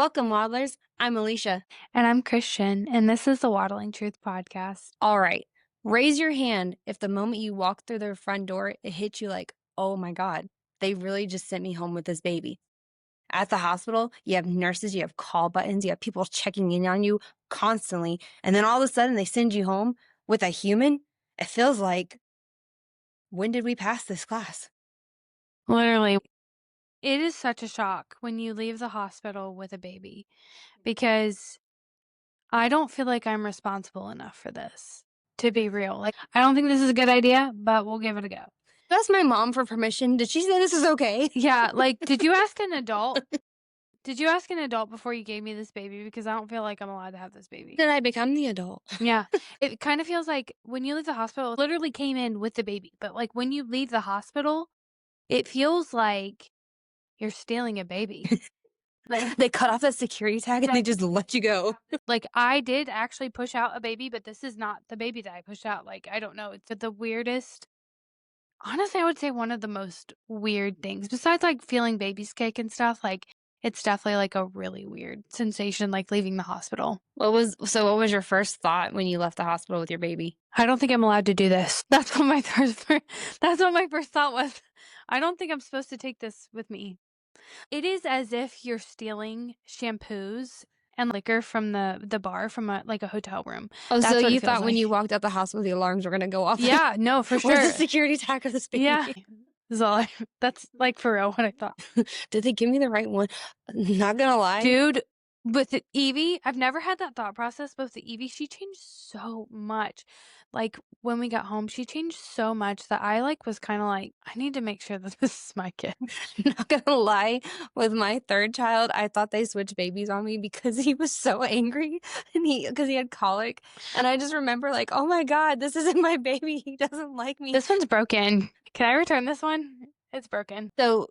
Welcome, Waddlers. I'm Alicia. And I'm Christian, and this is the Waddling Truth podcast. All right. Raise your hand if the moment you walk through their front door, it hits you like, oh my God, they really just sent me home with this baby. At the hospital, you have nurses, you have call buttons, you have people checking in on you constantly. And then all of a sudden they send you home with a human. It feels like, when did we pass this class? Literally, it is such a shock when you leave the hospital with a baby because I don't feel like I'm responsible enough for this, to be real. Like, I don't think this is a good idea, but we'll give it a go. Asked my mom for permission. Did she say this is okay? Yeah, like, did you ask an adult? Did you ask an adult before you gave me this baby? Because I don't feel like I'm allowed to have this baby. Did I become the adult? Yeah, it kind of feels like when you leave the hospital, it literally came in with the baby. But like when you leave the hospital, it feels like you're stealing a baby. They cut off that security tag and they just let you go. Like, I did actually push out a baby, but this is not the baby that I pushed out. Like, I don't know. It's the weirdest. Honestly, I would say one of the most weird things, besides like feeling baby's cake and stuff. Like, it's definitely like a really weird sensation, like leaving the hospital. What was your first thought when you left the hospital with your baby? I don't think I'm allowed to do this. That's what my first thought was. I don't think I'm supposed to take this with me. It is as if you're stealing shampoos and liquor from the bar from a hotel room. Oh, That's so what it you feels thought when like. you walked out the hospital, the alarms were going to go off? Yeah, no, for sure. Where's the security tag of this baby? Yeah. That's like for real what I thought. Did they give me the right one? Not gonna lie. Dude, with Evie, I've never had that thought process, but with Evie, she changed so much. Like when we got home, she changed so much that I was kind of like, I need to make sure that this is my kid. Not gonna lie, with my third child, I thought they switched babies on me because he was so angry and because he had colic. And I just remember like, oh my God, this isn't my baby. He doesn't like me. This one's broken. Can I return this one? It's broken. So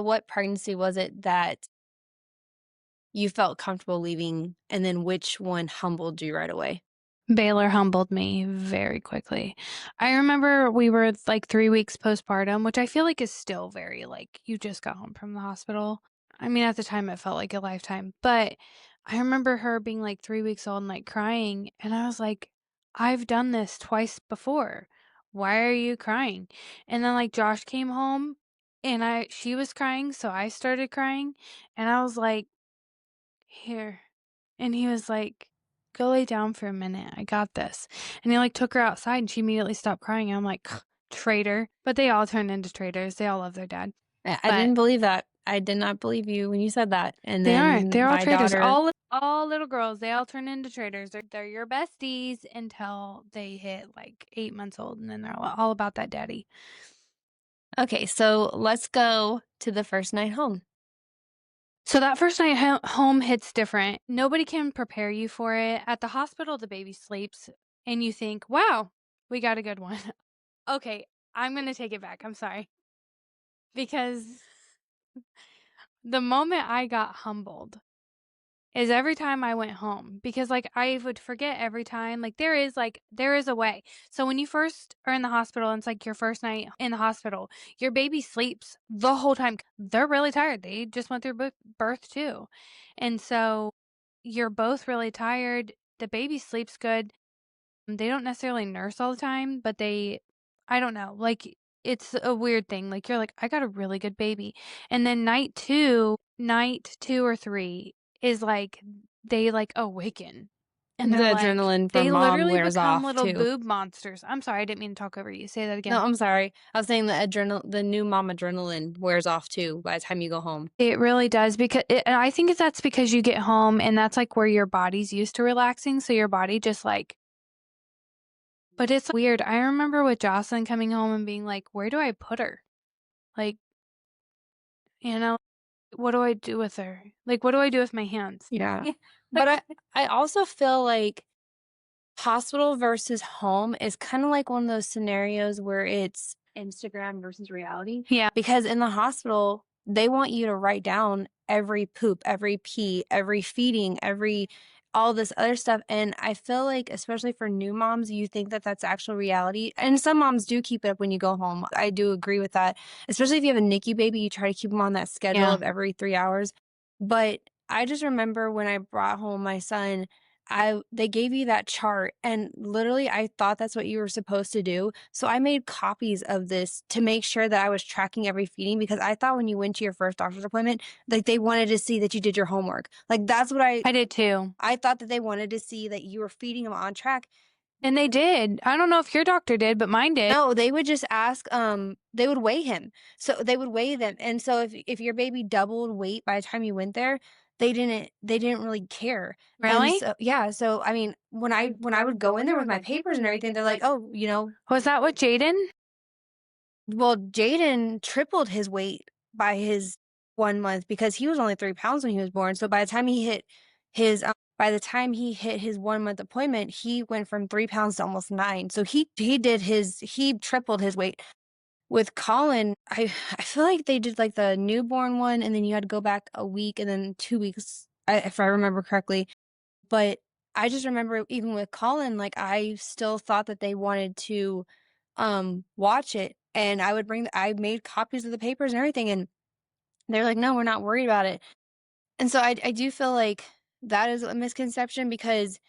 what pregnancy was it that you felt comfortable leaving, and then which one humbled you right away? Baylor humbled me very quickly. I remember we were 3 weeks postpartum, which I feel like is still very you just got home from the hospital. I mean, at the time it felt like a lifetime, but I remember her being 3 weeks old and crying, and I was like, I've done this twice before. Why are you crying? And then Josh came home and she was crying, so I started crying, and I was like, here. And he was like, go lay down for a minute. I got this. And he took her outside and she immediately stopped crying. And I'm like, traitor. But they all turned into traitors. They all love their dad. I didn't believe that. I did not believe you when you said that. And they then are. They're all traitors. Daughter... All little girls. They all turn into traitors. They're your besties until they hit 8 months old. And then they're all about that daddy. Okay, so let's go to the first night home. So that first night home hits different. Nobody can prepare you for it. At the hospital, the baby sleeps and you think, wow, we got a good one. Okay, I'm going to take it back. I'm sorry. Because the moment I got humbled is every time I went home, because I would forget every time. There is a way. So when you first are in the hospital and it's your first night in the hospital, your baby sleeps the whole time. They're really tired. They just went through birth too. And so you're both really tired. The baby sleeps good. They don't necessarily nurse all the time, but I don't know, it's a weird thing. You're I got a really good baby. And then night two or three is they awaken. And the adrenaline from mom wears off too. They literally become little boob monsters. I'm sorry, I didn't mean to talk over you. Say that again. No, I'm sorry. I was saying the new mom adrenaline wears off too by the time you go home. It really does, because and I think that's because you get home and that's where your body's used to relaxing. So your body just but it's weird. I remember with Jocelyn coming home and being like, where do I put her? What do I do with her? What do I do with my hands? Yeah. But I also feel like hospital versus home is kind of like one of those scenarios where it's Instagram versus reality. Yeah. Because in the hospital, they want you to write down every poop, every pee, every feeding, all this other stuff. And I feel like, especially for new moms, you think that that's actual reality. And some moms do keep it up when you go home. I do agree with that. Especially if you have a NICU baby, you try to keep them on that schedule of every 3 hours. But I just remember when I brought home my son, I they gave you that chart, and literally I thought that's what you were supposed to do. So I made copies of this to make sure that I was tracking every feeding because I thought when you went to your first doctor's appointment, like they wanted to see that you did your homework. Like that's what I did too. I thought that they wanted to see that you were feeding him on track. And they did. I don't know if your doctor did, but mine did. No, they would just ask, they would weigh him. So they would weigh them. And so if your baby doubled weight by the time you went there, they didn't really care. And Really? so yeah, so I mean, when I would go in there with my papers and everything, they're like, "Oh, Was that with Jaden? well, Jaden tripled his weight by his 1 month because he was only 3 pounds when he was born. So by the time he hit his 1 month appointment, he went from 3 pounds to almost 9. So he tripled his weight. With Colin, I feel like they did, like, the newborn one, and then you had to go back a week and then 2 weeks, if I remember correctly. But I just remember even with Colin, like, I still thought that they wanted to, watch it, and I made copies of the papers and everything, and they're like, "No, we're not worried about it." And so I do feel like that is a misconception because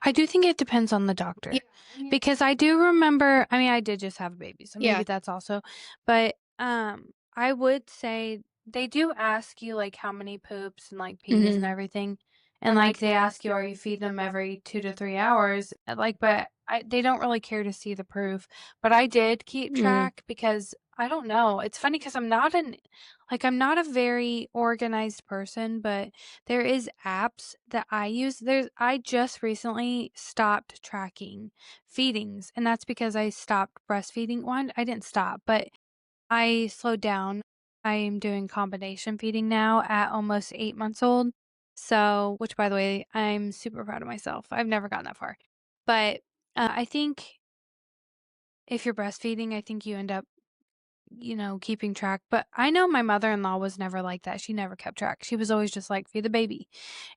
I do think it depends on the yeah, doctor I mean because I do remember, I mean, I did just have a baby, so yeah. maybe that's also, but I would say they do ask you like how many poops and like pees and Mhm. everything. And like they ask you, are you feeding them every 2 to 3 hours? Like, but they don't really care to see the proof. But I did keep Mhm. track because I don't know. It's funny because I'm not a very organized person, but there is apps that I use. I just recently stopped tracking feedings, and that's because I stopped breastfeeding. One, I didn't stop, but I slowed down. I'm doing combination feeding now at almost 8 months old. So, which by the way, I'm super proud of myself. I've never gotten that far. But I think if you're breastfeeding, I think you end up keeping track. But I know my mother-in-law was never like that. She never kept track. She was always just like, feed the baby.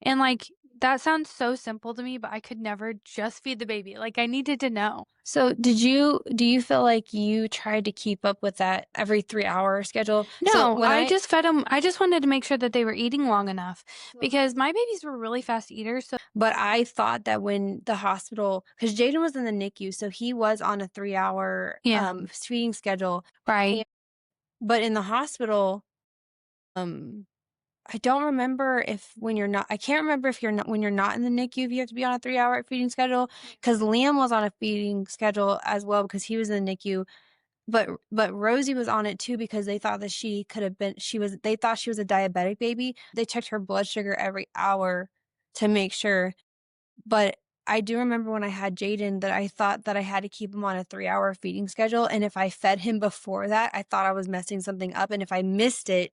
And like, that sounds so simple to me, but I could never just feed the baby. Like, I needed to know. So, do you feel like you tried to keep up with that every 3-hour schedule? So, No, when I I just fed them. I just wanted to make sure that they were eating long enough because my babies were really fast eaters. So, but I thought that when the hospital, because Jaden was in the NICU, so he was on a 3-hour, yeah, feeding schedule, right. and but in the hospital, um, I don't remember if when you're not I can't remember if you're not when you're not in the NICU, if you have to be on a 3-hour feeding schedule. Because Liam was on a feeding schedule as well because he was in the NICU. But Rosie was on it too because they thought that she could have been they thought she was a diabetic baby. They checked her blood sugar every hour to make sure. But I do remember when I had Jaden that I thought that I had to keep him on a 3-hour feeding schedule, and if I fed him before that, I thought I was messing something up, and if I missed it,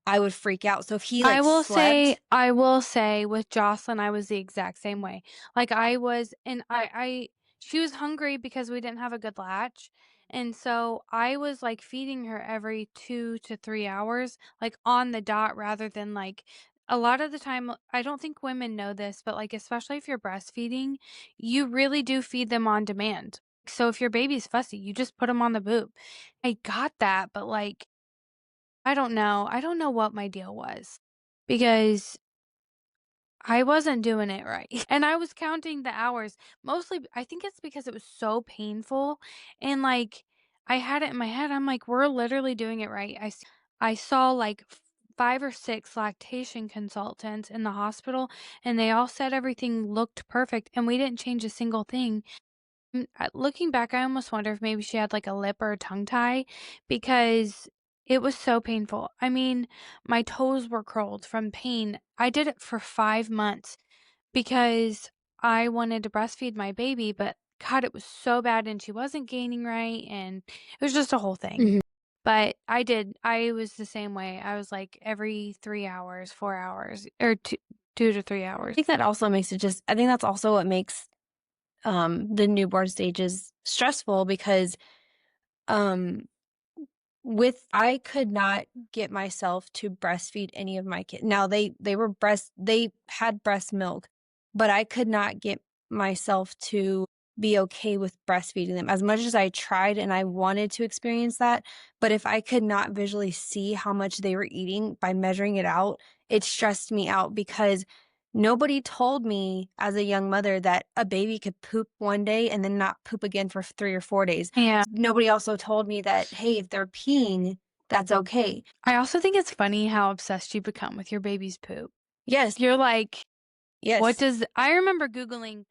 I would freak out. So if he, like, slept. I will say with Jocelyn, I was the exact same way. Like I was, and she was hungry because we didn't have a good latch. And so I was like feeding her every 2 to 3 hours, like on the dot rather than like a lot of the time. I don't think women know this, but like, especially if you're breastfeeding, you really do feed them on demand. So if your baby's fussy, you just put them on the boob. I got that, but like, I don't know. I don't know what my deal was because I wasn't doing it right. And I was counting the hours. Mostly, I think it's because it was so painful. And like, I had it in my head. I'm like, we're literally doing it right. I saw like 5 or 6 lactation consultants in the hospital, and they all said everything looked perfect. And we didn't change a single thing. Looking back, I almost wonder if maybe she had like a lip or a tongue tie because it was so painful. I mean, my toes were curled from pain. I did it for 5 months because I wanted to breastfeed my baby, but God, it was so bad and she wasn't gaining right. And it was just a whole thing. Mhm. But I was the same way. I was like every 3 hours, 4 hours, or 2 to 3 hours. I think that's also what makes, the newborn stages stressful because, um I could not get myself to breastfeed any of my kids. Now they had breast milk, but I could not get myself to be okay with breastfeeding them as much as I tried and I wanted to experience that. But if I could not visually see how much they were eating by measuring it out, it stressed me out because nobody told me as a young mother that a baby could poop one day and then not poop again for 3 or 4 days. Yeah. Nobody also told me that, hey, if they're peeing, that's okay. I also think it's funny how obsessed you become with your baby's poop. Yes, You're like, what yes. does I remember Googling,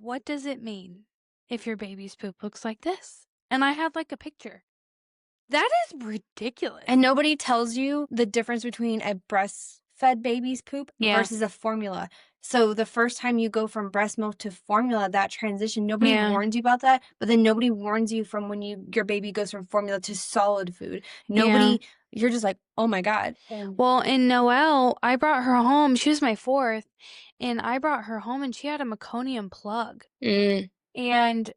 what does it mean if your baby's poop looks like this? And I had like a picture. That is ridiculous. And nobody tells you the difference between a breastfed baby's poop Yeah. versus a formula. So the first time you go from breast milk to formula, that transition, nobody Yeah. warns you about that, but then nobody warns you from when your baby goes from formula to solid food. Yeah. Nobody, you're just like, oh my God. Well, in Noelle, I brought her home. She was my fourth, and I brought her home, and she had a meconium plug. Mm. And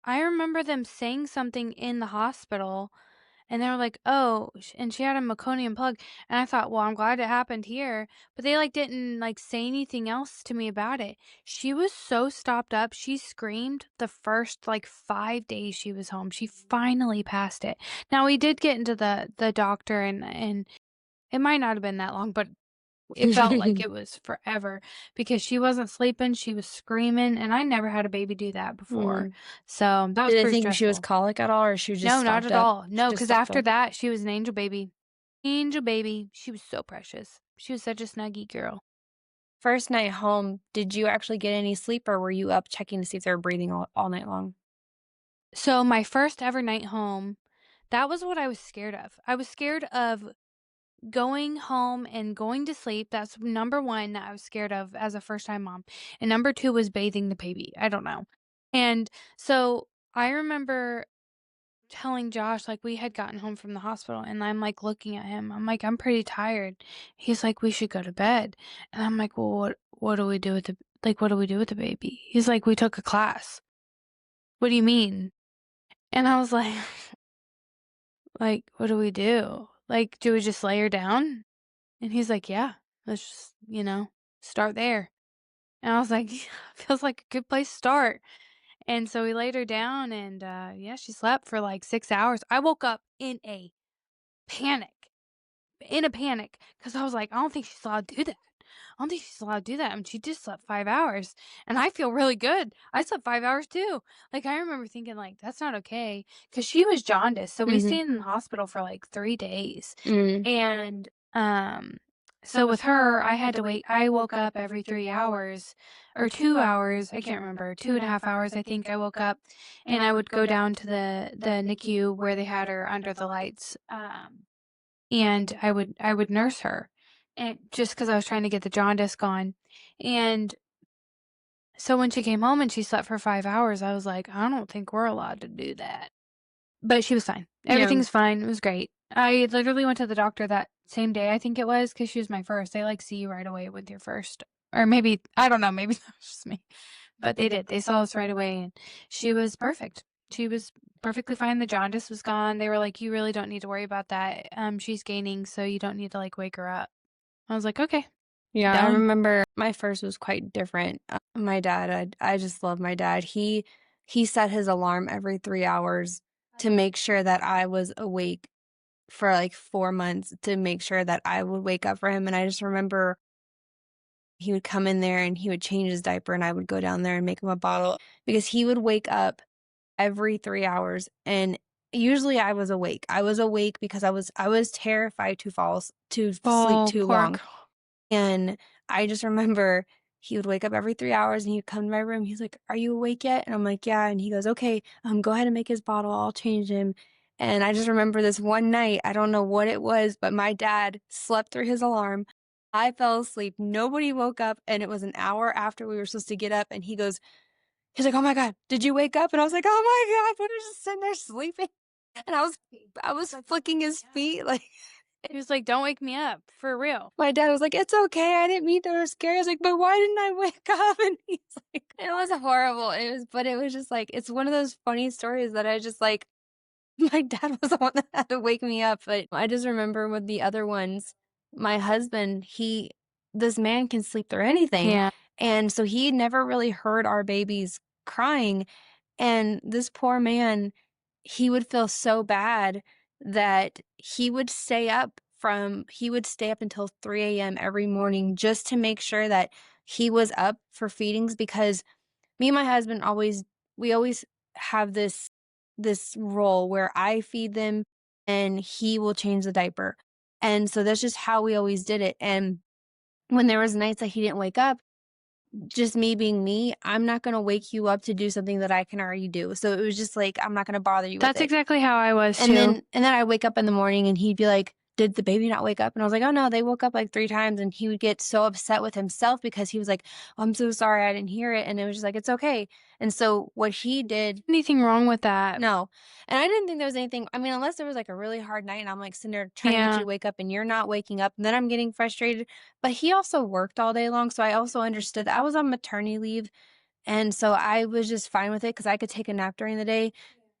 I remember them saying something in the hospital, and they were like, "Oh," and she had a meconium plug, and I thought, "Well, I'm glad it happened here," but they, like, didn't, like, say anything else to me about it. She was so stopped up, she screamed the first, like, 5 days she was home. She finally passed it. Now, we did get into the doctor, and it might not have been that long, but it felt like it was forever because she wasn't sleeping, she was screaming, and I never had a baby do that before. Mm. So, that was Did they pretty think she was stressful. colic at all, or she was just No, not stopped at up? all. She No, just because stopped after up. that, she was an angel baby. Angel baby. She was so precious. She was such a snuggie girl. First night home, did you actually get any sleep, or were you up checking to see if they were breathing all night long? So, my first ever night home, that was what I was scared of. I was scared of going home and going to sleep. That's number 1 that I was scared of as a first-time mom, and number 2 was bathing the baby. I don't know. And so, I remember telling Josh, like, we had gotten home from the hospital, and I'm, like, looking at him. I'm like, "I'm pretty tired." He's like, "We should go to bed." And I'm like, "Well, what do we do with the what do we do with the baby?" He's like, "We took a class." "What do you mean?" And I was like, "Like, what do we do? Like, do we just lay her down?" And he's like, "Yeah, let's just, start there." And I was like, "Yeah, feels like a good place to start." And so we laid her down, and, yeah, she slept for, like, 6 hours. I woke up panic in a panic because I was like, "I don't think she's allowed to do that. I don't think she's allowed to do that." I mean, she just slept 5 hours, and I feel really good. I slept 5 hours too. Like, I remember thinking, like, "That's not okay," because she was jaundiced, so we Mhm. stayed in the hospital for, like, 3 days. Mm. And, so with her, I woke up every 3 hours or 2 hours, I can't remember, 2.5 hours, I think I woke up, and I would go down to the NICU where they had her under the lights, and I would nurse her, and just because I was trying to get the jaundice gone. And so when she came home and she slept for 5 hours, I was like, "I don't think we're allowed to do that." But she was fine. Yeah. Everything's fine, it was great. I literally went to the doctor that same day, I think it was, because she was my first. They, like, see you right away with your first, or maybe I don't know, maybe that was just me. But they did. They saw us right away, and she was perfect. She was perfectly fine. The jaundice was gone. They were like, "You really don't need to worry about that. She's gaining, so you don't need to, like, wake her up." I was like, "Okay, Yeah, I done." remember my first was quite different. My dad, I just love my dad. He set his alarm every 3 hours to make sure that I was awake for, like, 4 months, to make sure that I would wake up for him, and I just remember he would come in there and he would change his diaper, and I would go down there and make him a bottle because he would wake up every 3 hours, and usually I was awake. I was awake because I was terrified to sleep Oh, too poor long. girl. And I just remember he would wake up every 3 hours and he'd come to my room. He's like, "Are you awake yet?" And I'm like, "Yeah." And he goes, "Okay, go ahead and make his bottle. I'll change him." And I just remember this one night, I don't know what it was, but my dad slept through his alarm. I fell asleep. Nobody woke up, and it was an hour after we were supposed to get up, and he's like, "Oh my God, did you wake up?" And I was like, "Oh my God," but I was just sitting there sleeping. And I was flicking his feet like He was like, "Don't wake me up, for real." my dad was like, "It's okay. I didn't mean to scare you." I was like, "But why didn't I wake up?" And he's like, it was horrible. It was just like, it's one of those funny stories that I just like, my dad was the one that had to wake me up. But I just remember with the other ones, my husband, this man can sleep through anything. Yeah. And so he never really heard our babies crying. And this poor man, he would feel so bad that he would stay up he would stay up until 3 a.m. every morning just to make sure that he was up for feedings because me and my husband we always have this role where I feed them and he will change the diaper. And so that's just how we always did it. And when there was nights that he didn't wake up, just me being me, I'm not gonna wake you up to do something that I can already do. So it was just like, I'm not gonna bother you with That's it. exactly how I was And too. then I wake up in the morning and he'd be like, "Did the baby not wake up?" And I was like, "Oh, no, they woke up like 3 times." And he would get so upset with himself because he was like, "Oh, I'm so sorry I didn't hear it." And it was just like, "It's okay." And so what he did Anything wrong with that? no. And I didn't think there was anything I mean, unless there was like a really hard night and I'm like sitting there trying to get you Yeah. to wake up and you're not waking up, and then I'm getting frustrated. But he also worked all day long, so I also understood that I was on maternity leave and so I was just fine with it because I could take a nap during the day.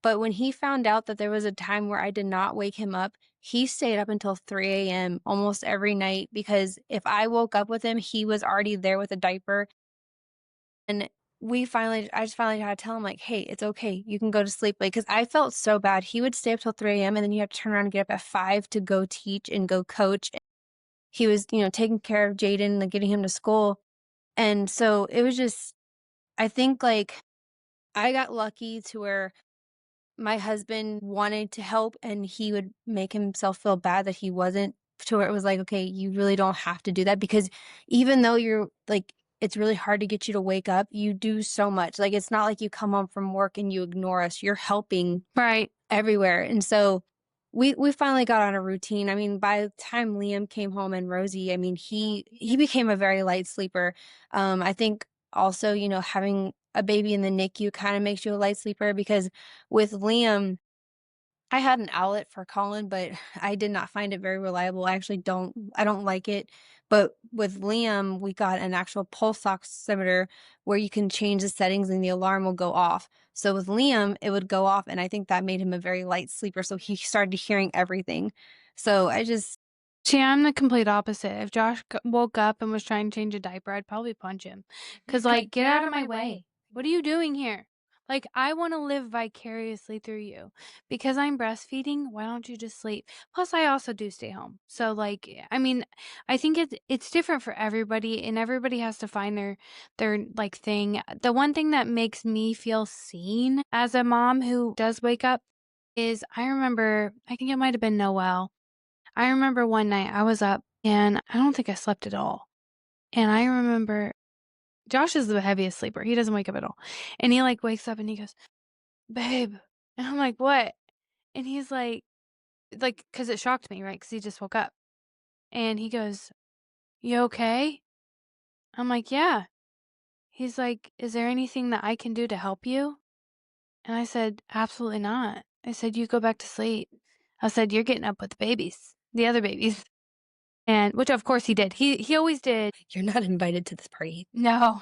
But when he found out that there was a time where I did not wake him up, he stayed up until 3 a.m. almost every night because if I woke up with him, he was already there with a diaper. And I just finally had to tell him, like, hey, it's okay. You can go to sleep. Like, because I felt so bad. He would stay up till 3 a.m. and then you have to turn around and get up at 5 to go teach and go coach. He was, taking care of Jaden and getting him to school. And so it was just, I think like I got lucky to where my husband wanted to help and he would make himself feel bad that he wasn't to where it was like, okay, you really don't have to do that because even though you're like, it's really hard to get you to wake up, you do so much. Like, it's not like you come home from work and you ignore us. You're helping Right. everywhere. And so we finally got on a routine. I mean, by the time Liam came home and Rosie, I mean, he became a very light sleeper. I think also, having a baby in the NICU kind of makes you a light sleeper because with Liam, I had an outlet for Colin, but I did not find it very reliable. I don't like it. But with Liam, we got an actual pulse oximeter where you can change the settings and the alarm will go off. So with Liam, it would go off, and I think that made him a very light sleeper. So he started hearing everything. So I just See, I'm the complete opposite. If Josh woke up and was trying to change a diaper, I'd probably punch him. Cause like, get out of my way. What are you doing here? Like, I want to live vicariously through you. Because I'm breastfeeding, why don't you just sleep? Plus, I also do stay home. So, like, I mean, I think it's different for everybody, and everybody has to find their like thing. The one thing that makes me feel seen as a mom who does wake up is I remember, I think it might have been Noel. I remember one night I was up and I don't think I slept at all. And I remember Josh is the heaviest sleeper. He doesn't wake up at all. And he like wakes up and he goes, "Babe." And I'm like, "What?" And he's like, cause it shocked me, right? Cause he just woke up. And he goes, "You okay?" I'm like, "Yeah." He's like, "Is there anything that I can do to help you?" And I said, "Absolutely not." I said, "You go back to sleep." I said, "You're getting up with the babies, the other babies." And which of course he did. He always did. you're not invited to this party. No.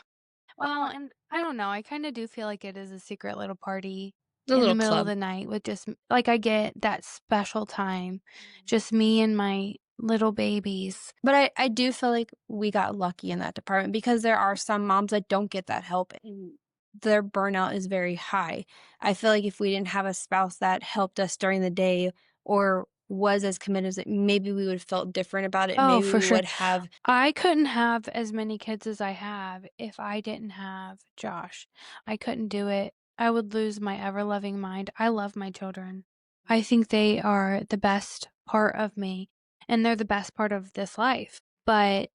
Well, and I don't know, I kinda do feel like it is a secret little party The in the little middle of club. the night with just like, I get that special time, just me and my little babies. But I do feel like we got lucky in that department because there are some moms that don't get that help and their burnout is very high. I feel like if we didn't have a spouse that helped us during the day or was as committed as it, maybe we would have felt different about it. Oh, Maybe for we sure. would have I couldn't have as many kids as I have if I didn't have Josh. I couldn't do it. I would lose my ever-loving mind. I love my children. I think they are the best part of me, and they're the best part of this life, but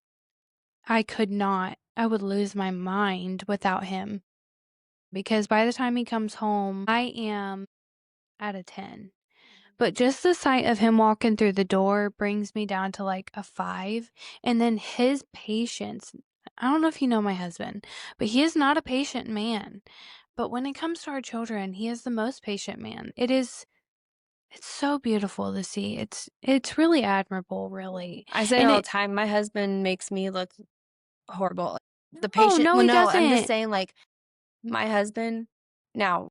I could not. I would lose my mind without him because by the time he comes home, I am at a 10. But just the sight of him walking through the door brings me down to like a 5. And then his patience. I don't know if you know my husband, but he is not a patient man. But when it comes to our children, he is the most patient man. It's so beautiful to see. It's really admirable, really. I say it And all the it time, my husband makes me look horrible. The no, patient no, well, he no, I'm just doesn't. saying like my husband now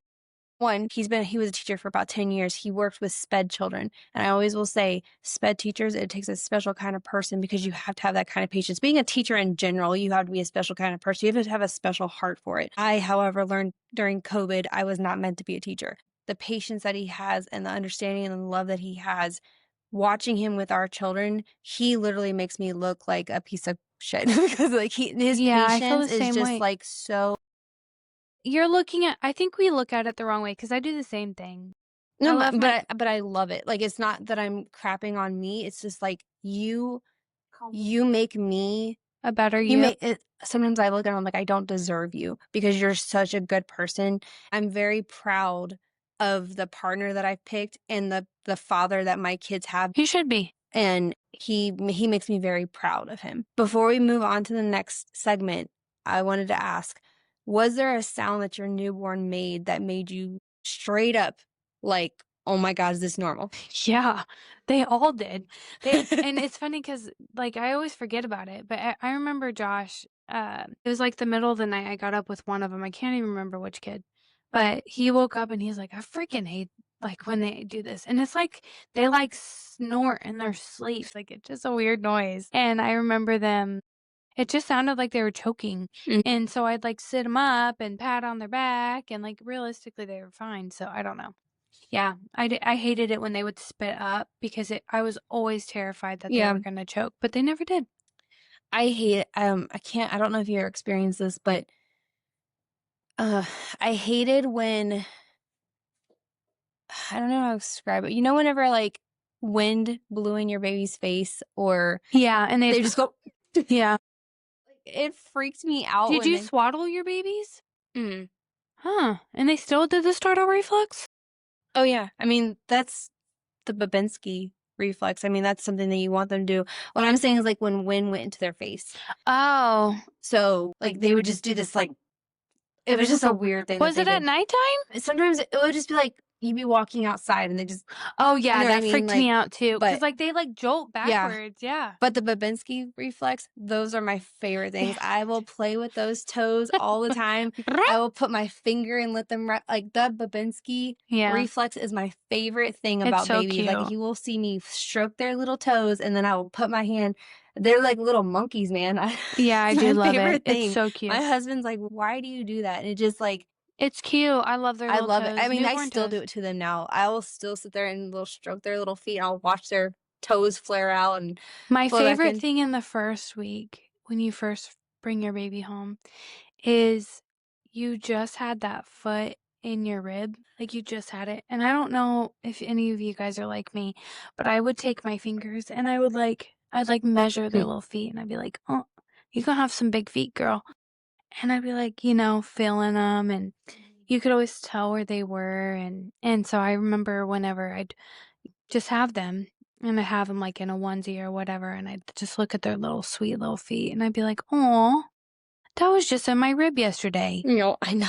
one, he was a teacher for about 10 years. He worked with SPED children. And I always will say, SPED teachers, it takes a special kind of person because you have to have that kind of patience. Being a teacher in general, you have to be a special kind of person. You have to have a special heart for it. I, however, learned during COVID, I was not meant to be a teacher. The patience that he has and the understanding and the love that he has watching him with our children, he literally makes me look like a piece of shit because like his Yeah, I feel patience the is same just way. like so. I think we look at it the wrong way because I do the same thing. No, I love my but I love it. Like, it's not that I'm crapping on me. It's just like you make me a better you you. make it. Sometimes I look at him like I don't deserve you because you're such a good person. I'm very proud of the partner that I've picked and the father that my kids have, You should be. and he makes me very proud of him. Before we move on to the next segment, I wanted to ask, was there a sound that your newborn made that made you straight up like, "Oh my god, is this normal?" Yeah, they all did. And it's funny because like, I always forget about it, but I remember Josh, it was, like, the middle of the night, I got up with one of them. I can't even remember which kid, but he woke up and he's like, "I freaking hate, like, when they do this," and it's like, they, like, snort in their sleep, like, it's just a weird noise, and I remember them it just sounded like they were choking, Mm. and so I'd, like, sit them up and pat on their back, and, like, realistically, they were fine, so I don't know. Yeah, I hated it when they would spit up because I was always terrified that they Yeah. were gonna choke, but they never did. I hate it. I don't know if you ever experienced this, but, uh, I hated when I don't know how to describe it. You know whenever, like, wind blew in your baby's face or Yeah, and they they'd just go yeah. it freaked me out Did when you they swaddle your babies? mm. Huh, and they still did the startle reflex? Oh, yeah. I mean, that's the Babinski reflex. I mean, that's something that you want them to do. What I'm saying is, like, when wind went into their face. Oh, So, like, they would just do this, like it was just a weird thing that was they it at did. nighttime? Sometimes it would just be like, you'd be walking outside and they just Oh, you yeah, know what I that mean? freaked me Like, out too, cause but like, they, like, jolt yeah. backwards, yeah. But the Babinski reflex, those are my favorite things. They're I will play with those toes all the time. I will put my finger and let them like the Babinski Yeah, reflex is my favorite thing it's about so babies. Like cute. you will see me stroke their little toes and then I will put my hand. They're like little monkeys, man. Yeah, I It's do my love it. favorite It's thing. so My cute. husband's like, why do you do that? And it just like It's cute, I love their I little love it. I toes, mean, I newborn still do toes. it to them now. I will still sit there and little stroke their little feet, and I'll watch their toes flare out and My flow back favorite in. thing in the first week when you first bring your baby home is you just had that foot in your rib, like you just had it. And I don't know if any of you guys are like me, but I would take my fingers and I'd like measure their Hmm. little feet and I'd be like, "Oh, you gonna have some big feet, girl." And I'd be like, you know, feeling them and you could always tell where they were and so I remember whenever I'd just have them, and I have them, like, in a onesie or whatever, and I'd just look at their little sweet little feet, and I'd be like, "Aw, that was just in my rib yesterday." You know, I know.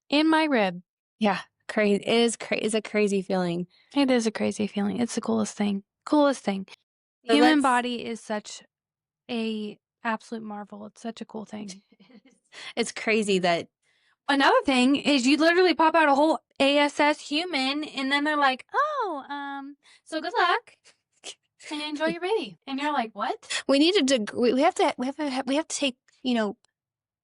In my rib. Yeah, crazy. It is it's a crazy feeling. It is a crazy feeling. It's the coolest thing. Coolest thing. So Human let's body is such a absolute marvel. It's such a cool thing. it's crazy that Another thing is you literally pop out a whole ASS human, and then they're like, "Oh, so good luck and enjoy your baby." And you're like, "What?" we need to we have to we have to take,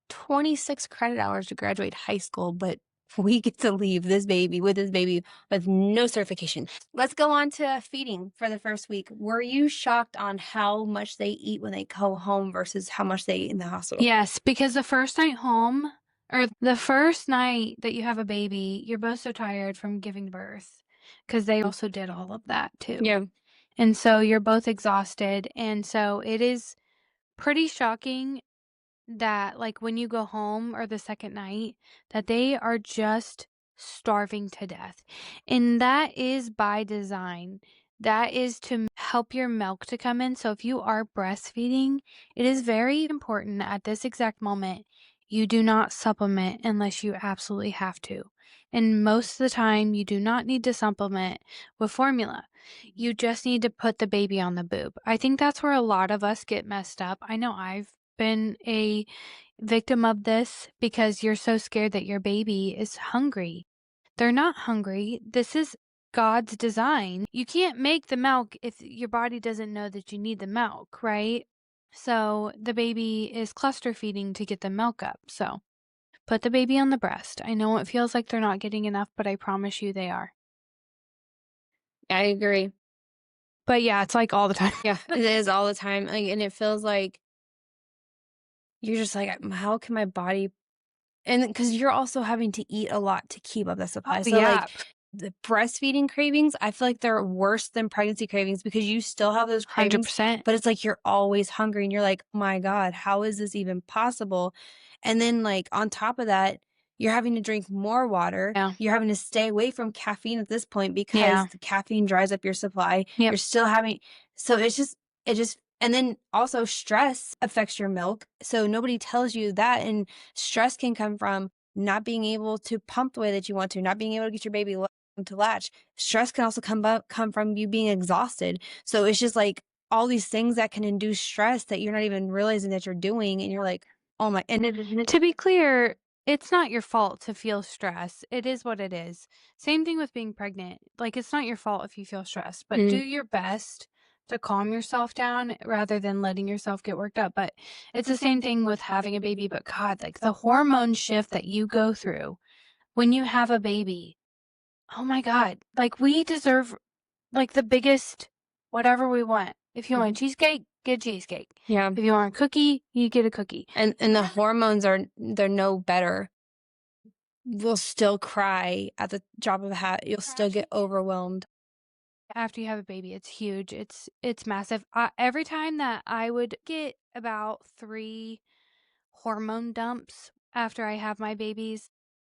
26 credit hours to graduate high school, but we get to leave this baby with no certification. Let's go on to feeding for the first week. Were you shocked on how much they eat when they go home versus how much they eat in the hospital? Yes, because the first night home or the first night that you have a baby, you're both so tired from giving birth because they also did all of that too. Yeah. And so you're both exhausted. And so it is pretty shocking that, like, when you go home or the second night, that they are just starving to death. And that is by design. That is to help your milk to come in. So if you are breastfeeding, it is very important at this exact moment you do not supplement unless you absolutely have to. And most of the time, you do not need to supplement with formula. You just need to put the baby on the boob. I think that's where a lot of us get messed up. I know I've been a victim of this because you're so scared that your baby is hungry. They're not hungry. This is God's design. You can't make the milk if your body doesn't know that you need the milk, right? So the baby is cluster feeding to get the milk up. So put the baby on the breast. I know it feels like they're not getting enough, but I promise you they are. I agree. But yeah, it's like all the time. Yeah, it is all the time. Like, and it feels like you're just like, how can my body, and because you're also having to eat a lot to keep up the supply. Oh, So, like, yeah, the breastfeeding cravings, I feel like they're worse than pregnancy cravings because you still have those cravings, 100%. but it's like you're always hungry and you're like, oh my God, how is this even possible? And then, like, on top of that, you're having to drink more water. Yeah. You're having to stay away from caffeine at this point because Yeah. the caffeine dries up your supply. Yep. You're still having, so it just, and then also stress affects your milk. So nobody tells you that. And stress can come from not being able to pump the way that you want to, not being able to get your baby to latch. Stress can also come from you being exhausted. So it's just like all these things that can induce stress that you're not even realizing that you're doing, and you're like, oh my, To be clear, it's not your fault to feel stress. It is what it is. Same thing with being pregnant. Like, it's not your fault if you feel stressed, but do mm, your best to calm yourself down rather than letting yourself get worked up. But it's the same thing with having a baby. But God, like the hormone shift that you go through when you have a baby, oh my God, like we deserve like the biggest whatever we want. If you want a cheesecake, get a cheesecake. yeah. If you want a cookie, you get a cookie. And the hormones they're no better. You'll still cry at the drop of a hat. You'll still get overwhelmed. After you have a baby, it's huge. It's massive. Every time that I would get about 3 hormone dumps after I have my babies,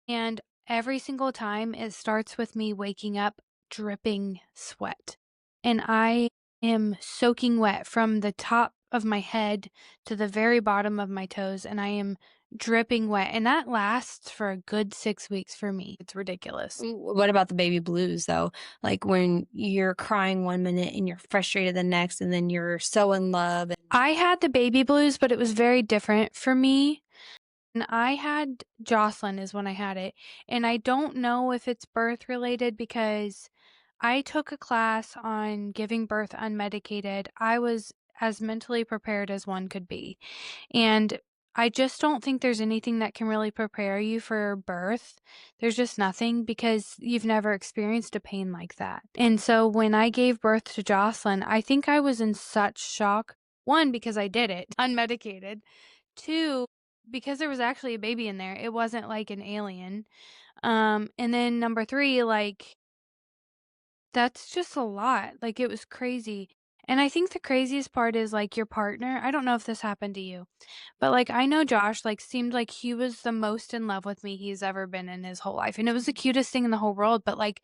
and every single time it starts with me waking up dripping sweat. And I am soaking wet from the top of my head to the very bottom of my toes, and I am dripping wet. And that lasts for a good 6 weeks for me. It's ridiculous. What about the baby blues though? Like when you're crying one minute and you're frustrated the next, and then you're so in love. And I had the baby blues, but it was very different for me. And I had Jocelyn is when I had it. And I don't know if it's birth related because I took a class on giving birth unmedicated. I was as mentally prepared as one could be. And I just don't think there's anything that can really prepare you for birth. There's just nothing because you've never experienced a pain like that. And so when I gave birth to Jocelyn, I think I was in such shock. One, because I did it unmedicated. Two, because there was actually a baby in there. It wasn't like an alien. And then number three, like, that's just a lot. Like, it was crazy. And I think the craziest part is like your partner. I don't know if this happened to you, but like I know Josh like seemed like he was the most in love with me he's ever been in his whole life. And it was the cutest thing in the whole world, but like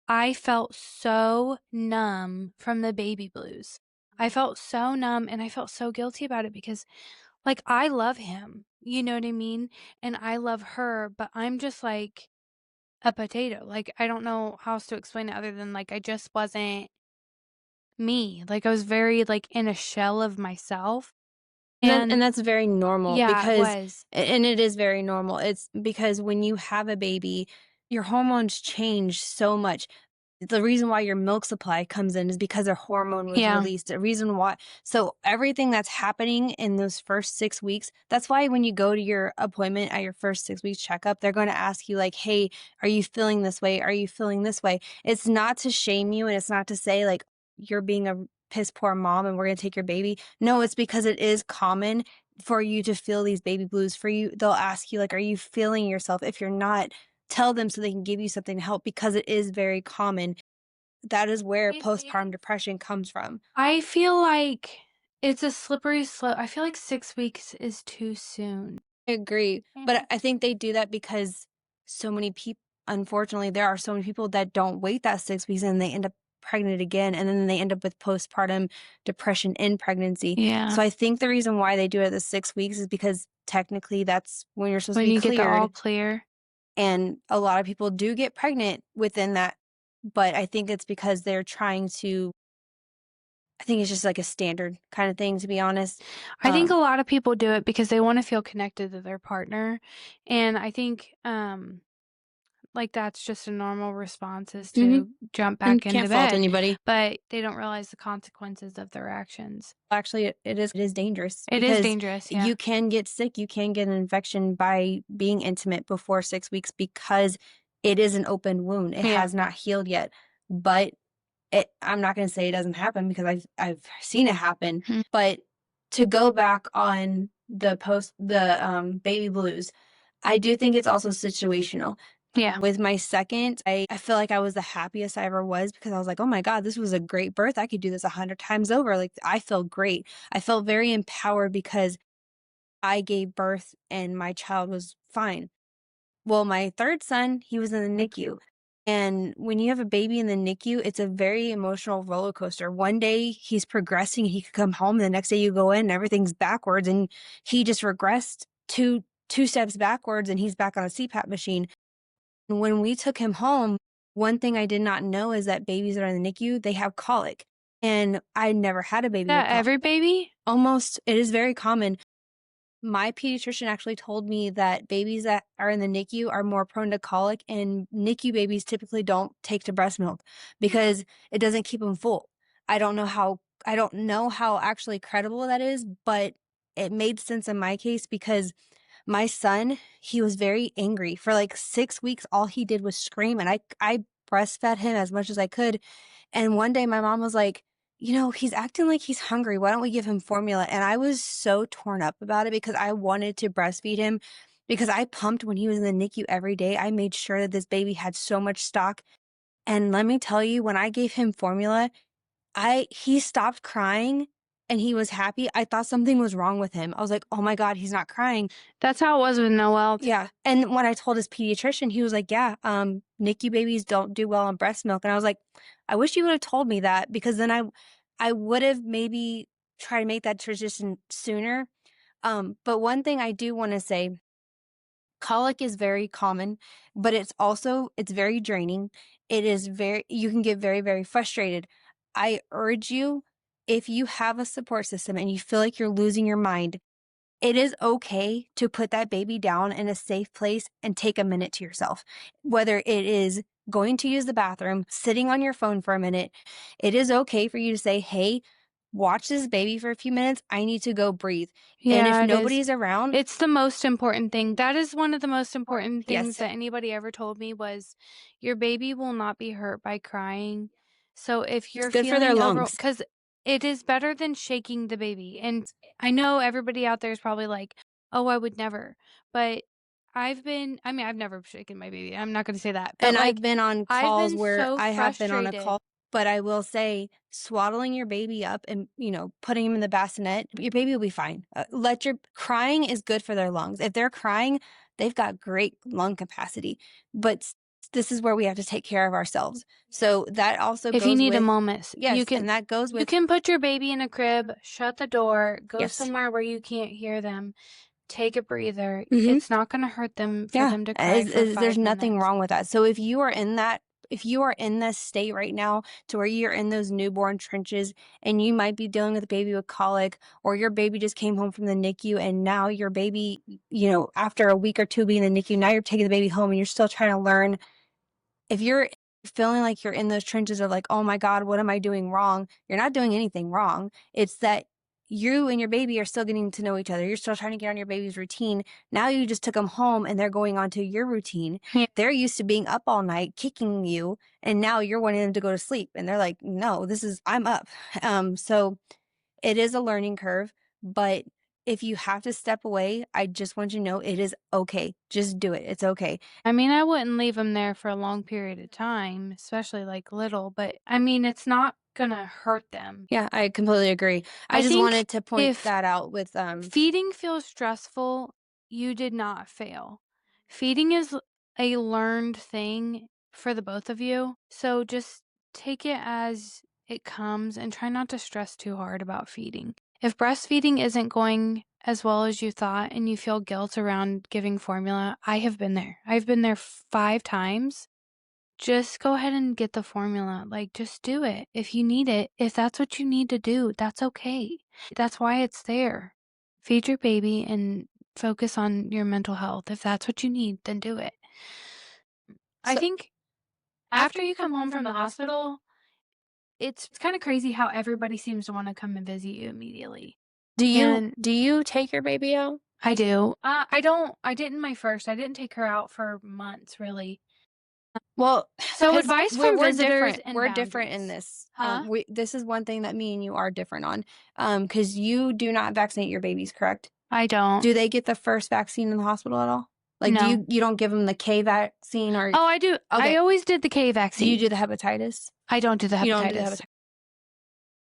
I felt so numb from the baby blues. I felt so numb and I felt so guilty about it because like I love him. You know what I mean? And I love her, but I'm just like a potato. Like I don't know how else to explain it other than like I just wasn't me. Like I was very like in a shell of myself. and And that's very normal yeah, it because, was. and it is very normal. It's because when you have a baby, your hormones change so much. The reason why your milk supply comes in is because a hormone was Yeah. released. The reason why, so everything that's happening in those first 6 weeks, that's why when you go to your appointment at your first 6 weeks checkup, they're going to ask you, like, hey, are you feeling this way? Are you feeling this way? It's not to shame you, and it's not to say, like, you're being a piss poor mom and we're going to take your baby. No, it's because it is common for you to feel these baby blues. For you, they'll ask you, like, are you feeling yourself? If you're not, tell them so they can give you something to help, because it is very common. That is where It postpartum is. depression comes from. I feel like it's a slippery slope. I feel like 6 weeks is too soon. I agree, but I think they do that because so many people, unfortunately, there are so many people that don't wait that 6 weeks and they end up pregnant again, and then they end up with postpartum depression in pregnancy. Yeah. So I think the reason why they do it at the 6 weeks is because technically that's when you're supposed to When be you get the all cleared, clear. and a lot of people do get pregnant within that, but I think it's because they're trying to, I think it's just like a standard kind of thing, to be honest. I think a lot of people do it because they want to feel connected to their partner. And I think like that's just a normal response is Mhm. to jump And back can't into fault bed, anybody. but they don't realize the consequences of their actions. Actually, it is dangerous It is because dangerous, yeah. you can get sick, you can get an infection by being intimate before 6 weeks because it is an open wound. It Yeah. has not healed yet. But I'm not gonna say it doesn't happen because I've seen it happen, Mhm. but to go back on the baby blues, I do think it's also situational. Yeah. With my second, I feel like I was the happiest I ever was because I was like, "Oh my god, this was a great birth. I could do this 100 times over." Like, I felt great. I felt very empowered because I gave birth and my child was fine. Well, my third son, he was in the NICU. And when you have a baby in the NICU, it's a very emotional roller coaster. One day he's progressing, he could come home, and the next day you go in and everything's backwards, and he just regressed two steps backwards and he's back on a CPAP machine. And when we took him home, one thing I did not know is that babies that are in the NICU, they have colic. And I never had a baby with That colic. every baby? Almost, it is very common. My pediatrician actually told me that babies that are in the NICU are more prone to colic, and NICU babies typically don't take to breast milk because it doesn't keep them full. I don't know how actually credible that is, but it made sense in my case because my son, he was very angry. For like 6 weeks, all he did was scream, and I breastfed him as much as I could. And one day my mom was like, he's acting like he's hungry. Why don't we give him formula? And I was so torn up about it because I wanted to breastfeed him because I pumped when he was in the NICU every day. I made sure that this baby had so much stock. And let me tell you, when I gave him formula, he stopped crying and he was happy. I thought something was wrong with him. I was like, "Oh my god, he's not crying." That's how it was with Noel. Yeah, and when I told his pediatrician, he was like, "Yeah, NICU babies don't do well on breast milk." And I was like, "I wish you would have told me that because then I would have maybe tried to make that transition sooner." But one thing I do want to say, colic is very common, but it's very draining. You can get very, very frustrated. I urge you, if you have a support system and you feel like you're losing your mind, it is okay to put that baby down in a safe place and take a minute to yourself. Whether it is going to use the bathroom, sitting on your phone for a minute, it is okay for you to say, "Hey, watch this baby for a few minutes. I need to go breathe." And if Yeah, it is. nobody's around, It's the most important thing. That is one of the most important things yes, that anybody ever told me was your baby will not be hurt by crying. So if it's you're good for their feeling over, lungs. because it is better than shaking the baby. And I know everybody out there is probably like, oh, I would never. But I've never shaken my baby. I'm not going to say that. But And I've like, been on I've calls been where so I have been on a frustrated. call, but I will say swaddling your baby up and, putting him in the bassinet, your baby will be fine. Crying is good for their lungs. If they're crying, they've got great lung capacity. But this is where we have to take care of ourselves. So that also If you goes need a with, moment, yes, and that goes you with, can put your baby in a crib, shut the door, go yes. somewhere where you can't hear them, take a breather. Hmm. It's not going to hurt them for Yeah, them to cry for there's 5 nothing minutes. wrong with that. So if you are in this state right now to where you're in those newborn trenches and you might be dealing with a baby with colic, or your baby just came home from the NICU and now your baby, after a week or two being in the NICU, now you're taking the baby home and you're still trying to learn. If you're feeling like you're in those trenches of like, "Oh my God, what am I doing wrong?" You're not doing anything wrong. It's that you and your baby are still getting to know each other. You're still trying to get on your baby's routine. Now you just took them home and they're going on to your routine. Yeah. They're used to being up all night, kicking you, and now you're wanting them to go to sleep. And they're like, "No, I'm up." So it is a learning curve, but if you have to step away, I just want you to know it is okay. Just do it. It's okay. I wouldn't leave them there for a long period of time, especially like little, but it's not going to hurt them. Yeah, I completely agree. I I just think wanted to point if that out with feeding feels stressful, you did not fail. Feeding is a learned thing for the both of you. So just take it as it comes and try not to stress too hard about feeding. If breastfeeding isn't going as well as you thought and you feel guilt around giving formula, I have been there. I've been there 5 times. Just go ahead and get the formula. Like, just do it. If you need it, if that's what you need to do, that's okay. That's why it's there. Feed your baby and focus on your mental health. If that's what you need, then do it. I so think after you come home from the hospital, it's kind of crazy how everybody seems to want to come and visit you immediately. And do you take your baby out? I do. I didn't my first. I didn't take her out for months, really. Well, So 'cause advice we're from we're visitors different. and We're different in boundaries. this. Huh? This is one thing that me and you are different on. Because you do not vaccinate your babies, correct? I don't. Do they get the first vaccine in the hospital at all? Like, No. you don't give them the K vaccine or Oh, I do. I okay? always did the K Do you vaccine. do the hepatitis? I don't do the You don't do the hepatitis. hepatitis.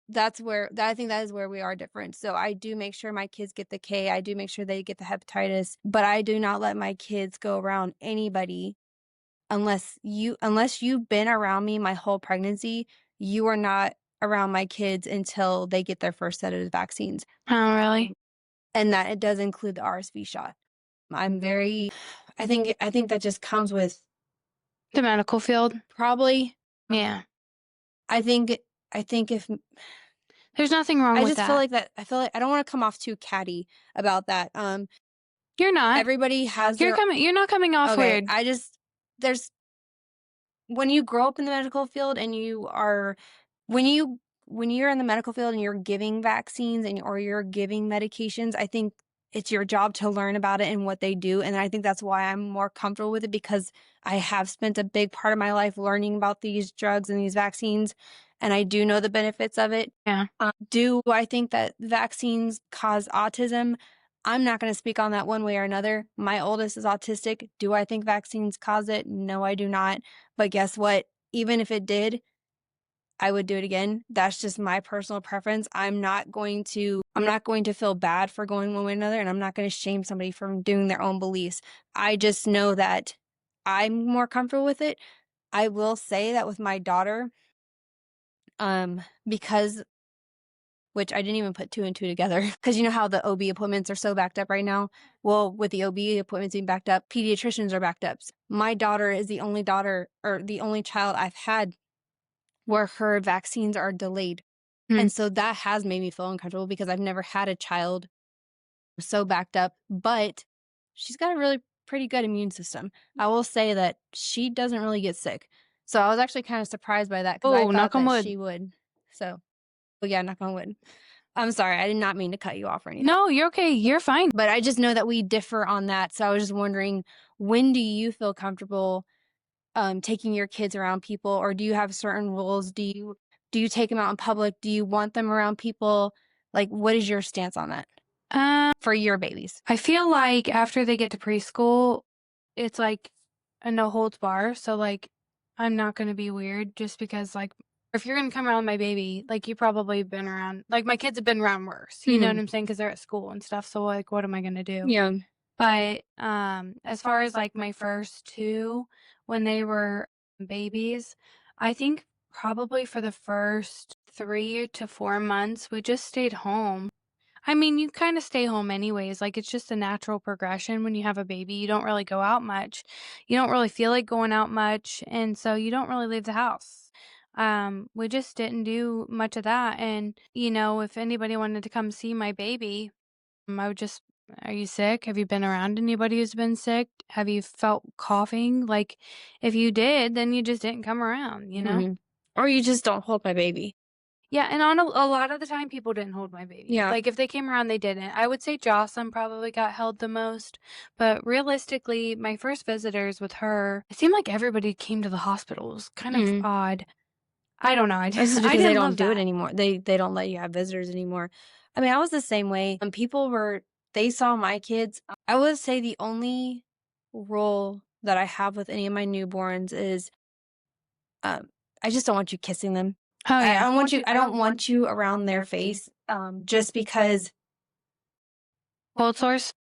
That's where I think that is where we are different. So I do make sure my kids get the K. I do make sure they get the hepatitis, but I do not let my kids go around anybody unless you've been around me my whole pregnancy. You are not around my kids until they get their first set of vaccines, Oh, really? and that it does include the RSV shot. I'm very I think that just comes with The medical field? probably Yeah. I think I think if There's nothing wrong I with just feel that. like that I feel like I don't wanna come off too catty about that. You're not. Everybody has their You're not coming off okay, weird. I just there's when you grow up in the medical field and you are when you when you're in the medical field and you're giving vaccines or you're giving medications, I think it's your job to learn about it and what they do. And I think that's why I'm more comfortable with it, because I have spent a big part of my life learning about these drugs and these vaccines, and I do know the benefits of it. Yeah. Do I think that vaccines cause autism? I'm not going to speak on that one way or another. My oldest is autistic. Do I think vaccines cause it? No, I do not. But guess what? Even if it did, I would do it again. That's just my personal preference. I'm not going to feel bad for going one way or another, and I'm not going to shame somebody from doing their own beliefs. I just know that I'm more comfortable with it. I will say that with my daughter, because which I didn't even put two and two together, because you know how the OB appointments are so backed up right now? Well, with the OB appointments being backed up, pediatricians are backed up. My daughter is the only daughter or the only child I've had where her vaccines are delayed. Hmm. And so that has made me feel uncomfortable because I've never had a child so backed up, but she's got a really pretty good immune system. I will say that she doesn't really get sick. So I was actually kind of surprised by that because I Oh, thought knock on that wood. she would. So, but yeah, knock on wood. I'm sorry. I did not mean to cut you off or anything. No, you're okay. You're fine. But I just know that we differ on that. So I was just wondering, when do you feel comfortable taking your kids around people, or do you have certain rules? Do you take them out in public? Do you want them around people? Like, what is your stance on that for your babies? I feel like after they get to preschool, it's like a no holds bar. So like, I'm not gonna be weird just because like, if you're gonna come around my baby, like you probably been around, like my kids have been around worse. You know what Mhm. I'm saying? Because they're at school and stuff. So like, what am I gonna do? Yeah. But as far as like my first two, when they were babies, I think probably for the first 3 to 4 months, we just stayed home. I mean, you kind of stay home anyways. Like it's just a natural progression when you have a baby. You don't really go out much. You don't really feel like going out much, and so you don't really leave the house. We just didn't do much of that. And if anybody wanted to come see my baby, I would just, are you sick? Have you been around anybody who's been sick? Have you felt coughing? Like, if you did, then you just didn't come around? Mhm. Or you just don't hold my baby. Yeah, and on a lot of the time, people didn't hold my baby. Yeah. Like, if they came around, they didn't. I would say Jocelyn probably got held the most, but realistically, my first visitors with her, it seemed like everybody came to the hospital. It was kind of Mhm. odd. I don't know. This is I because they didn't don't love do it that. anymore. They don't let you have visitors anymore. I mean, I was the same way. When they saw my kids. I would say the only rule that I have with any of my newborns is um I just don't want you kissing them. Oh, I yeah. don't want you I don't want you around their face just because Cold sores?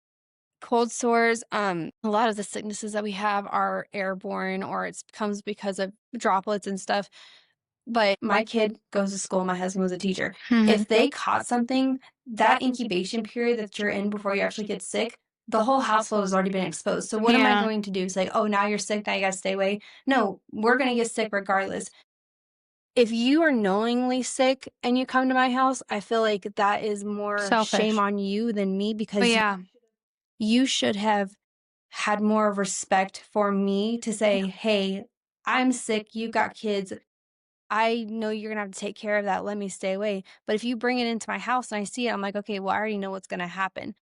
cold sores, a lot of the sicknesses that we have are airborne, or it comes because of droplets and stuff. But my kid goes to school, my husband was a teacher. Hmm. If they caught something, that incubation period that you're in before you actually get sick, the whole household has already been exposed. So what am I Yeah. going to do? Say, oh, now you're sick, now you gotta stay away. No, we're gonna get sick regardless. If you are knowingly sick and you come to my house, I feel like that is more shame Selfish. on you than me, But because yeah. you should have had more of respect for me to say, hey, I'm sick, you got kids. I know you're gonna have to take care of that. Let me stay away. But if you bring it into my house and I see it, I'm like, okay, well, I already know what's gonna happen.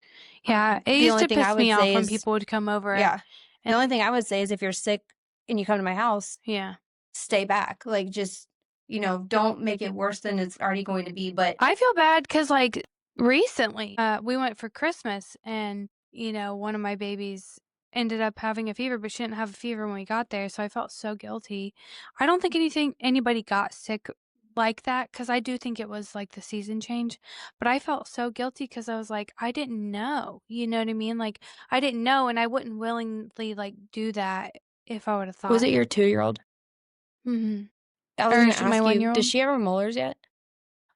Yeah, it The used only to thing I piss would me off say when is, people would come over yeah. The and only thing I would say is if you're sick, and you come to my house, Yeah. stay back. Like, just, don't make it worse than it's already going to be. But I feel bad because, like, recently, we went for Christmas and, one of my babies ended up having a fever, but she didn't have a fever when we got there, so I felt so guilty. I don't think anybody got sick like that because I do think it was, like, the season change, but I felt so guilty because I was like, "I didn't know." You know what I mean? Like, I didn't know, and I wouldn't willingly, like, do that if I would've was thought. it your 2-year-old? Mhm. I was Or gonna is my ask you, does 1-year-old? she have her molars yet?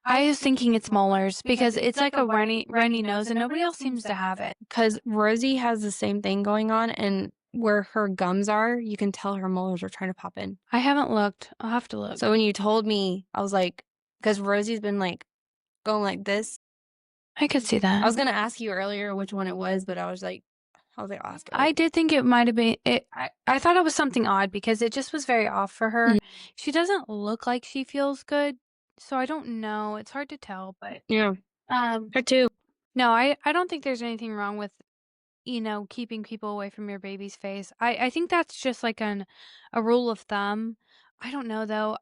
I was thinking it's molars because it's like a runny nose and nobody else seems to have it. Because Rosie has the same thing going on, and where her gums are, you can tell her molars are trying to pop in. I haven't looked. I'll have to look. So when you told me, I was like, because Rosie's been like going like this. I could see I that. was gonna ask you earlier which one it was, but I'll ask her. I did think it might have been it. I thought it was something odd because it just was very off for her. Mhm. She doesn't look like she feels good, so I don't know. It's hard to tell, but Yeah, um her too. no, I don't think there's anything wrong with keeping people away from your baby's face. I think that's just like a rule of thumb. I don't know though.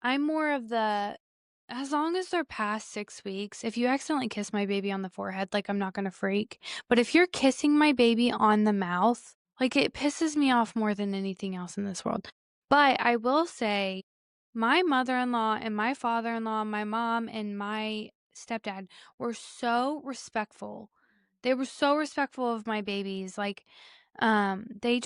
I'm more of the as long as they're past 6 weeks, if you accidentally kiss my baby on the forehead, like, I'm not gonna freak. But if you're kissing my baby on the mouth, like, it pisses me off more than anything else in this world. But I will say, my mother-in-law and my father-in-law, my mom and my stepdad were so respectful. They were so respectful of my babies, like, they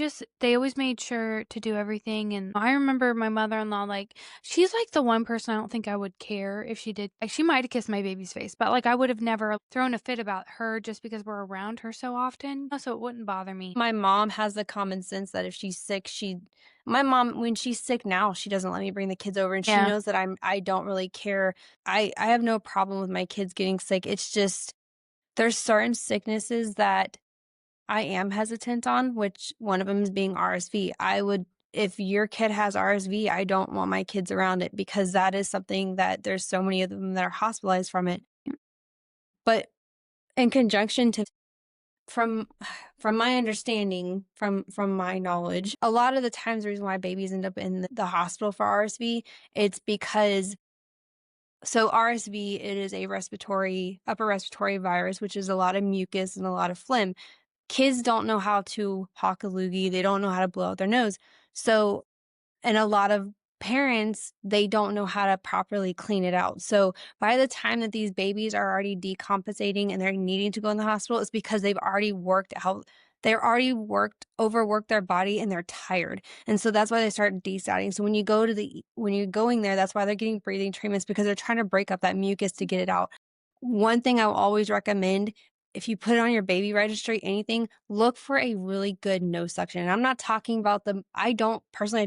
always made sure to do everything, and I remember my mother-in-law, like, she's, like, the one person I don't think I would care if she did like, she might've kissed my baby's face, but, like, I would have never thrown a fit about her just because we're around her so often, so it wouldn't bother me. My mom has the common sense that if she's sick, my mom, when she's sick now, she doesn't let me bring the kids over, and she Yeah. knows that I don't really care. I have no problem with my kids getting sick. It's just there's certain sicknesses that I am hesitant on, which one of them is being RSV. If your kid has RSV, I don't want my kids around it because that is something that there's so many of them that are hospitalized from it. But in conjunction to from from my understanding, from my knowledge, a lot of the times the reason why babies end up in the hospital for RSV, it's because RSV, it is a upper respiratory virus, which is a lot of mucus and a lot of phlegm. Kids don't know how to hawk a loogie. They don't know how to blow out their nose. So, and a lot of parents, they don't know how to properly clean it out. So by the time that these babies are already decompensating and they're needing to go in the hospital, it's because overworked their body and they're tired. And so that's why they start desatting. So when you're going there, that's why they're getting breathing treatments because they're trying to break up that mucus to get it out. One thing I will always recommend, if you put it on your baby registry, anything, look for a really good nose suction. And I'm not talking about I do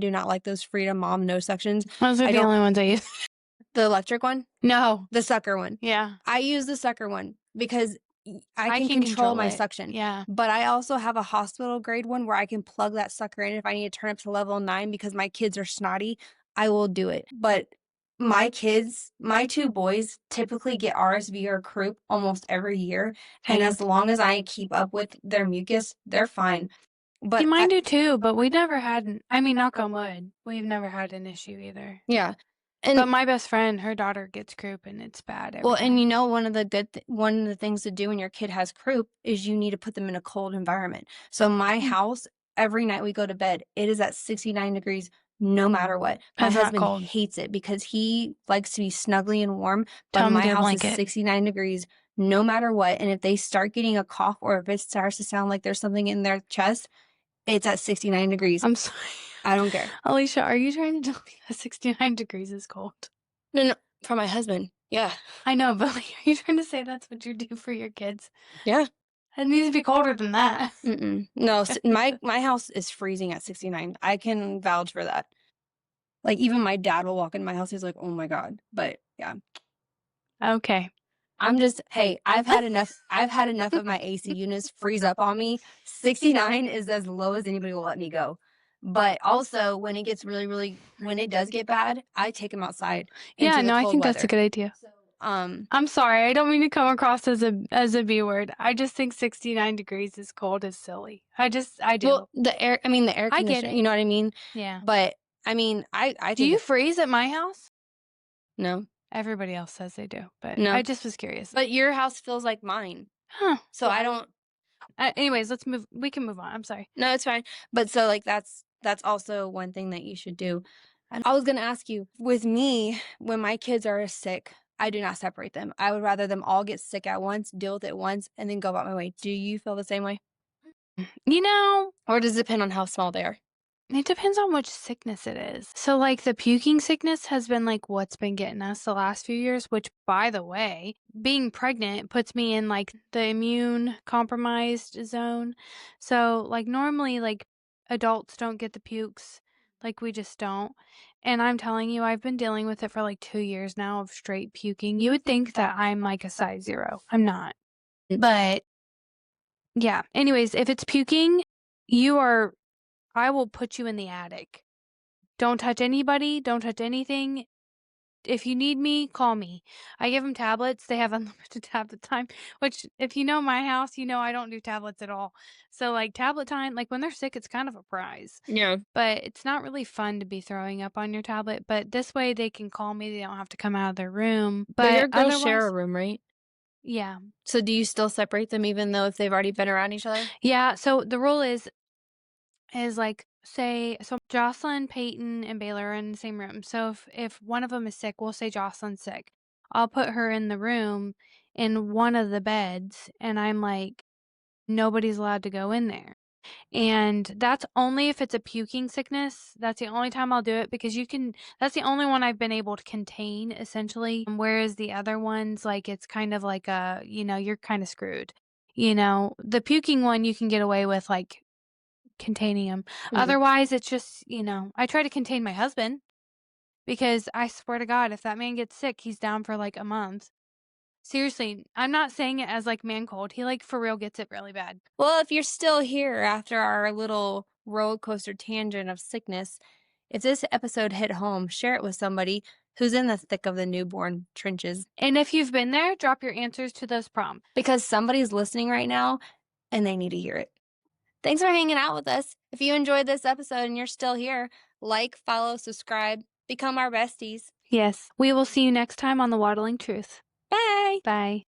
not like those Freedom Mom nose suctions. Those are I the don't, only ones I use. the electric one, No. the sucker one. Yeah. I use the sucker one because I I can can control control my it. suction. Yeah. But I also have a hospital grade one where I can plug that sucker in if I need to turn up to level 9 because my kids are snotty. I will do it. But my 2 boys typically get RSV or croup almost every year, and as long as I keep up with their mucus, they're fine. See, But mine do too, but we never had I mean, knock on wood, we've never had an issue either. yeah. But And my best friend, her daughter gets croup and it's bad every well, and time. one of the things to do when your kid has croup is you need to put them in a cold environment. So my house, every night we go to bed, it is at 69 degrees no matter what. My That's not husband cold. hates it because he likes to be snuggly and warm, but Tell him to my get a house is blanket. 69 degrees no matter what. And if they start getting a cough or if it starts to sound like there's something in their chest, it's at 69 degrees. I'm sorry. I don't care. Alicia, are you trying to tell me that 69 degrees is cold? No, no, for my husband. Yeah. I know, but, like, are you trying to say that's what you do for your kids? Yeah. It needs to be colder than that. No, my house is freezing at 69. I can vouch for that. Like, even my dad will walk in my house, he's like, "Oh my god." But, yeah. Okay. Hey, I've had enough of my AC units freeze up on me. 69 is as low as anybody will let me go. But also, when it gets when it does get bad, I take them outside Yeah, into the no, I cold think that's a weather. good idea. I'm sorry, I don't mean to come across as a B word. I just think 69 degrees is cold is silly. I do. well, the air I get conditioner, it. you know what I mean? Yeah. But I mean, I Do think you it's freeze at my house? no, Everybody else says they do, but no. I just was curious. But your house feels like mine. Huh. So I don't Anyways, we can move on. I'm sorry. no, it's fine. But so like that's also one thing that you should do. And I was gonna ask you, with me, when my kids are sick, I do not separate them. I would rather them all get sick at once, deal with it once, and then go about my way. Do you feel the same way? You know, Or does it depend on how small they are? it depends on which sickness it is. So, like, the puking sickness has been, like, what's been getting us the last few years, which, by the way, being pregnant puts me in, like, the immune compromised zone. So, like, normally, like, adults don't get the pukes. Like, we just don't. And I'm telling you, I've been dealing with it for, like, 2 years now of straight puking. You would think that I'm, like, a size 0. I'm not. But, yeah. Anyways, if it's puking, you are I will put you in the attic. Don't touch anybody, don't touch anything. If you need me, call me. I give them tablets, they have unlimited tablet time, which if you know my house, you know I don't do tablets at all. So, like, tablet time, like, when they're sick, it's kind of a prize, Yeah. but it's not really fun to be throwing up on your tablet, but this way they can call me, they don't have to come out of their room, But your but girls share a otherwise room, right? yeah. So do you still separate them even though if they've already been around each other? Yeah, so the rule is like, say so Jocelyn, Peyton, and Baylor are in the same room. So if one of them is sick, we'll say Jocelyn's sick. I'll put her in the room in one of the beds, and I'm like, nobody's allowed to go in there. And that's only if it's a puking sickness. That's the only time I'll do it because that's the only one I've been able to contain essentially. Whereas the other ones, like, it's kind of like you're kind of screwed. The puking one you can get away with, like, containing him. Mhm. Otherwise, it's just, I try to contain my husband because I swear to God, if that man gets sick, he's down for like a month. Seriously, I'm not saying it as like man cold. He, like, for real gets it really bad. Well, if you're still here after our little roller coaster tangent of sickness, if this episode hit home, share it with somebody who's in the thick of the newborn trenches And if you've been there, drop your answers to those prompts. because somebody's listening right now and they need to hear it. Thanks for hanging out with us. If you enjoyed this episode and you're still here, like, follow, subscribe, become our besties. Yes. We will see you next time on the Waddling Truth. Bye. Bye.